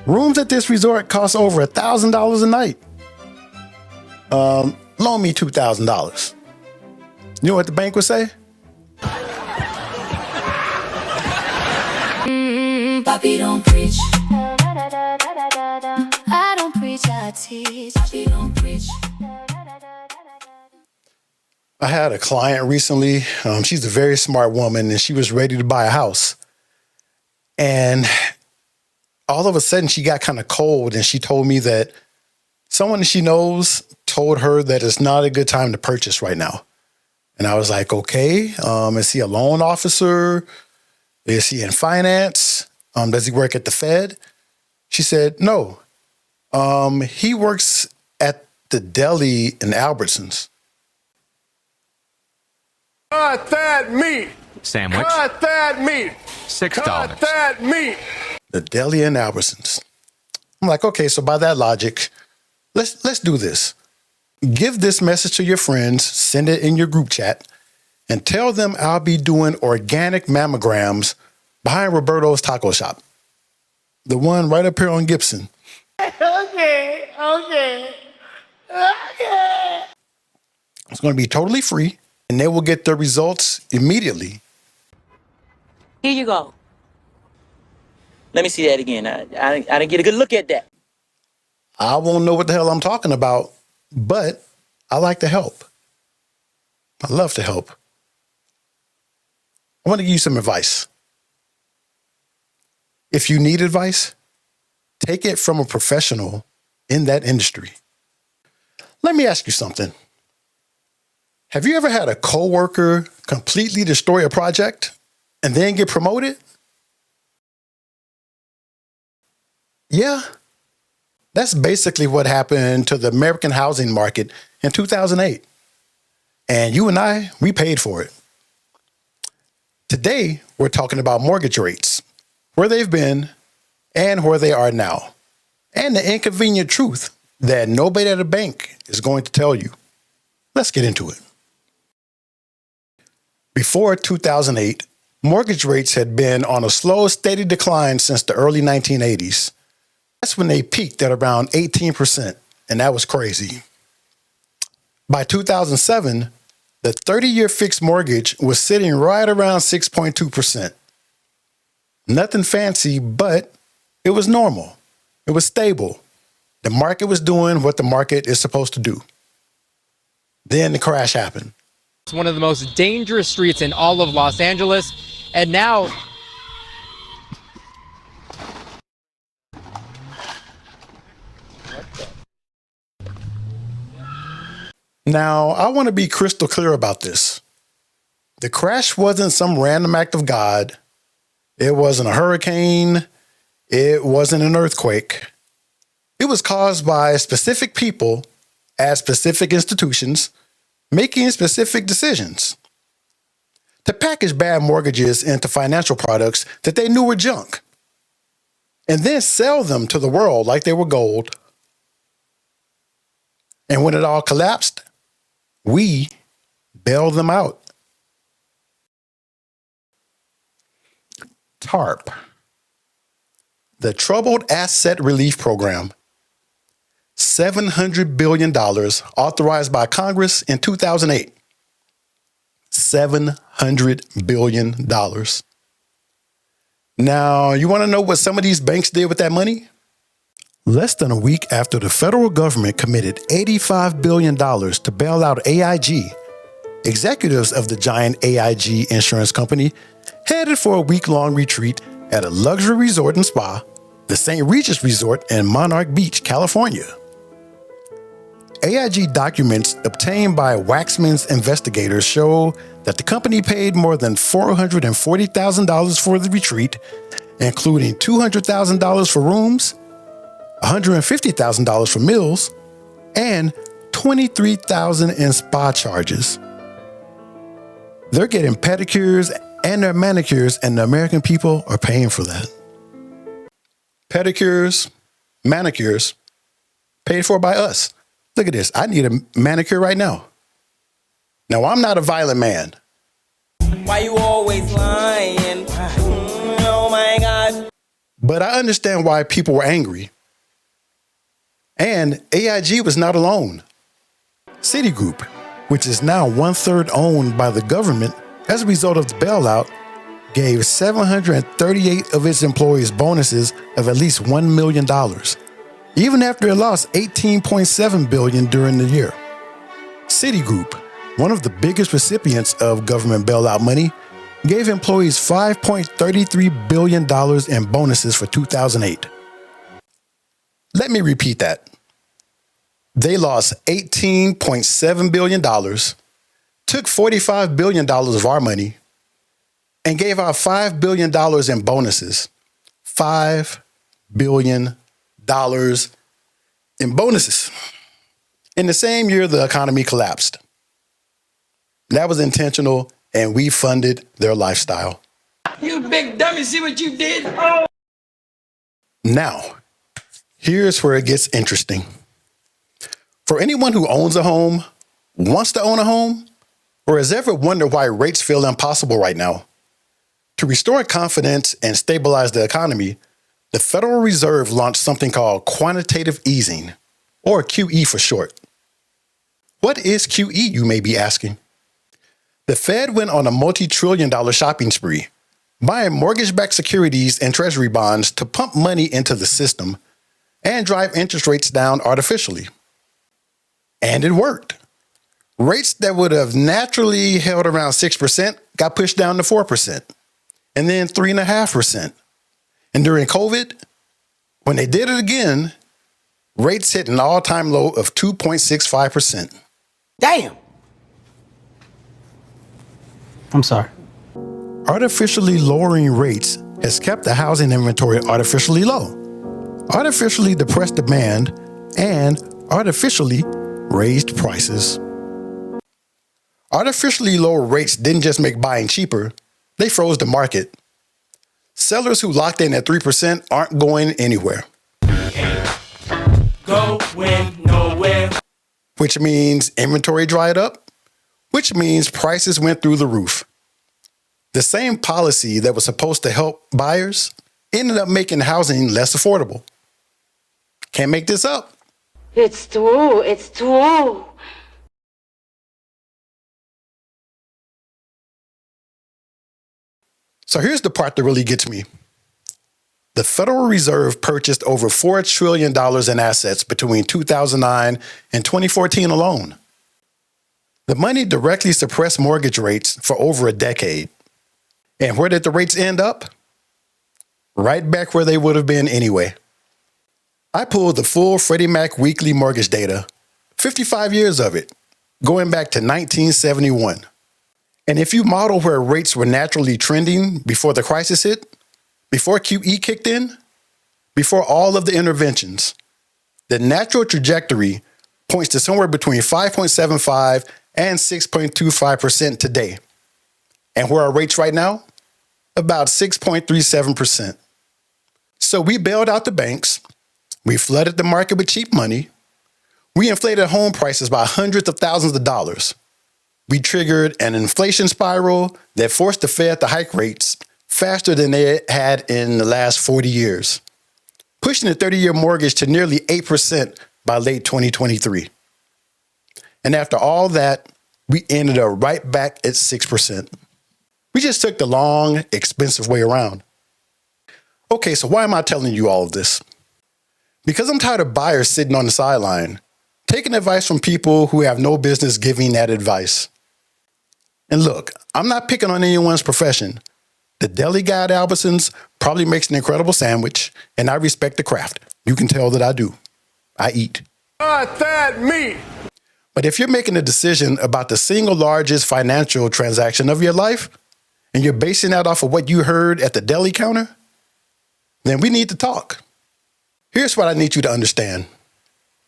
Rooms at this resort cost over $1,000 a night. Loan me $2,000. You know what the bank would say? Papi don't preach. I don't preach, I teach. Papi don't preach. I had a client recently. She's a very smart woman, and she was ready to buy a house. And all of a sudden, she got kind of cold, and she told me that someone she knows told her that it's not a good time to purchase right now. And I was like, okay, is he a loan officer? Is he in finance? Does he work at the Fed? She said, no. He works at the deli in Albertsons. Cut that meat. Sandwich. Cut that meat. $6. Cut that meat. The deli in Albertsons. I'm like, okay, so by that logic, let's do this. Give this message to your friends, send it in your group chat, and tell them I'll be doing organic mammograms behind Roberto's Taco Shop. The one right up here on Gibson. Okay. It's going to be totally free, and they will get the results immediately. Here you go. Let me see that again. I didn't get a good look at that. I won't know what the hell I'm talking about, but I like to help. I love to help. I want to give you some advice. If you need advice, take it from a professional in that industry. Let me ask you something. Have you ever had a coworker completely destroy a project and then get promoted? Yeah. That's basically what happened to the American housing market in 2008. And you and I, we paid for it. Today, we're talking about mortgage rates, where they've been and where they are now, and the inconvenient truth that nobody at a bank is going to tell you. Let's get into it. Before 2008, mortgage rates had been on a slow, steady decline since the early 1980s. That's when they peaked at around 18%, and that was crazy. By 2007, the 30-year fixed mortgage was sitting right around 6.2%. Nothing fancy, but it was normal. It was stable. The market was doing what the market is supposed to do. Then the crash happened. It's one of the most dangerous streets in all of Los Angeles, and now Now, I want to be crystal clear about this. The crash wasn't some random act of God. It wasn't a hurricane. It wasn't an earthquake. It was caused by specific people at specific institutions making specific decisions to package bad mortgages into financial products that they knew were junk and then sell them to the world like they were gold. And when it all collapsed, we bailed them out. TARP, the Troubled Asset Relief Program, $700 billion authorized by Congress in 2008. $700 billion. Now, you want to know what some of these banks did with that money? Less than a week after the federal government committed $85 billion to bail out AIG, executives of the giant AIG insurance company headed for a week-long retreat at a luxury resort and spa, the St. Regis Resort in Monarch Beach, California. AIG documents obtained by Waxman's investigators show that the company paid more than $440,000 for the retreat, including $200,000 for rooms, $150,000 for meals, and $23,000 in spa charges. They're getting pedicures and their manicures, and the American people are paying for that. Pedicures, manicures, paid for by us. Look at this. I need a manicure right now. Now, I'm not a violent man. Why you always lying? Oh my God. But I understand why people were angry. And AIG was not alone. Citigroup, which is now 1/3 owned by the government as a result of the bailout, gave 738 of its employees bonuses of at least $1 million, even after it lost $18.7 billion during the year. Citigroup, one of the biggest recipients of government bailout money, gave employees $5.33 billion in bonuses for 2008. Let me repeat that. They lost $18.7 billion, took $45 billion of our money, and gave out $5 billion in bonuses. $5 billion in bonuses. In the same year, the economy collapsed. That was intentional, and we funded their lifestyle. You big dummy, see what you did? Oh. Now, here's where it gets interesting. For anyone who owns a home, wants to own a home, or has ever wondered why rates feel impossible right now, to restore confidence and stabilize the economy, the Federal Reserve launched something called quantitative easing, or QE for short. What is QE, you may be asking? The Fed went on a multi-trillion-dollar shopping spree, buying mortgage-backed securities and treasury bonds to pump money into the system and drive interest rates down artificially. And it worked. Rates that would have naturally held around 6% got pushed down to 4%, and then 3.5%. And during COVID, when they did it again, rates hit an all-time low of 2.65%. Damn. I'm sorry. Artificially lowering rates has kept the housing inventory artificially low, artificially depressed demand, and artificially raised prices. Artificially low rates didn't just make buying cheaper, they froze the market. Sellers who locked in at 3% aren't going anywhere. Going nowhere. Which means inventory dried up, which means prices went through the roof. The same policy that was supposed to help buyers ended up making housing less affordable. Can't make this up. It's true. It's true. So here's the part that really gets me. The Federal Reserve purchased over $4 trillion in assets between 2009 and 2014 alone. The money directly suppressed mortgage rates for over a decade. And where did the rates end up? Right back where they would have been anyway. I pulled the full Freddie Mac weekly mortgage data, 55 years of it, going back to 1971. And if you model where rates were naturally trending before the crisis hit, before QE kicked in, before all of the interventions, the natural trajectory points to somewhere between 5.75 and 6.25% today. And where are rates right now? About 6.37%. So we bailed out the banks, we flooded the market with cheap money, we inflated home prices by hundreds of thousands of dollars. We triggered an inflation spiral that forced the Fed to hike rates faster than they had in the last 40 years, pushing the 30-year mortgage to nearly 8% by late 2023. And after all that, we ended up right back at 6%. We just took the long, expensive way around. Okay, so why am I telling you all of this? Because I'm tired of buyers sitting on the sideline, taking advice from people who have no business giving that advice. And look, I'm not picking on anyone's profession. The deli guy at Albertsons probably makes an incredible sandwich, and I respect the craft. You can tell that I do. I eat. Not that meat. But if you're making a decision about the single largest financial transaction of your life, and you're basing that off of what you heard at the deli counter, then we need to talk. Here's what I need you to understand.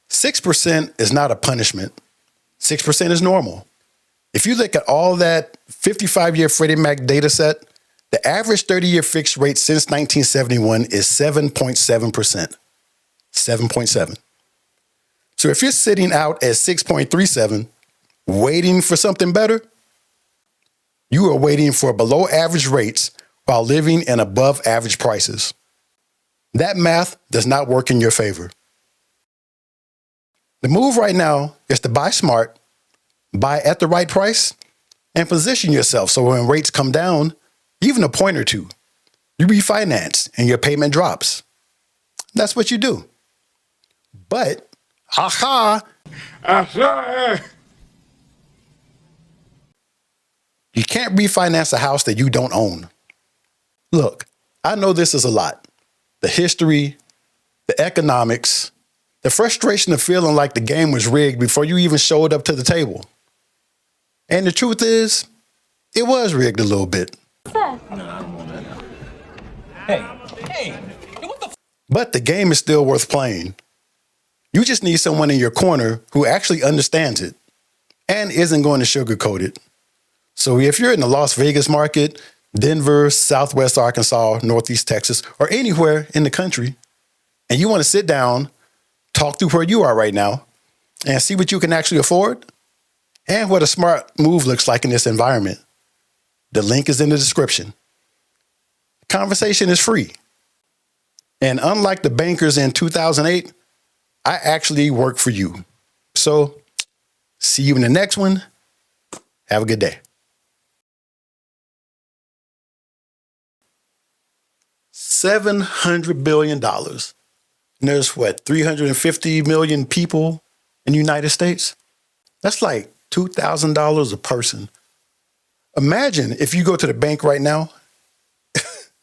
6% is not a punishment. 6% is normal. If you look at all that 55-year Freddie Mac data set, the average 30-year fixed rate since 1971 is 7.7%. 7.7. So if you're sitting out at 6.37, waiting for something better, you are waiting for below average rates while living in above average prices. That math does not work in your favor. The move right now is to buy smart, buy at the right price, and position yourself so when rates come down, even a point or two, you refinance and your payment drops. That's what you do. But, you can't refinance a house that you don't own. Look, I know this is a lot. The history, the economics, the frustration of feeling like the game was rigged before you even showed up to the table. And the truth is, it was rigged a little bit. But the game is still worth playing. You just need someone in your corner who actually understands it and isn't going to sugarcoat it. So if you're in the Las Vegas market, Denver, Southwest Arkansas, Northeast Texas, or anywhere in the country, and you want to sit down, talk through where you are right now, and see what you can actually afford and what a smart move looks like in this environment, the link is in the description. Conversation is free. And unlike the bankers in 2008, I actually work for you. So see you in the next one. Have a good day. $700 billion. And there's what, 350 million people in the United States? That's like $2,000 a person. Imagine if you go to the bank right now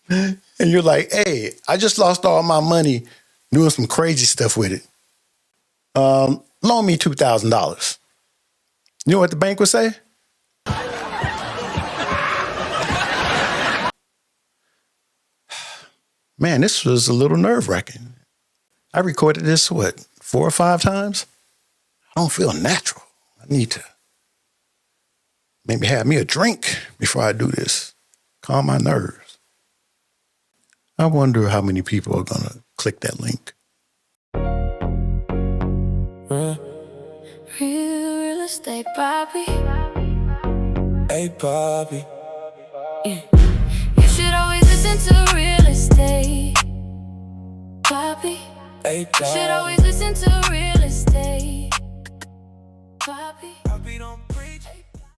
and you're like, hey, I just lost all my money doing some crazy stuff with it. Loan me $2,000. You know what the bank would say? Man, this was a little nerve-wracking. I recorded this, 4 or 5 times? I don't feel natural. I need to maybe have me a drink before I do this. Calm my nerves. I wonder how many people are going to click that link. Real estate, Papi. Hey, Papi. You should always listen to real estate, Papi. Hey, You should always listen to real estate, Papi. Papi don't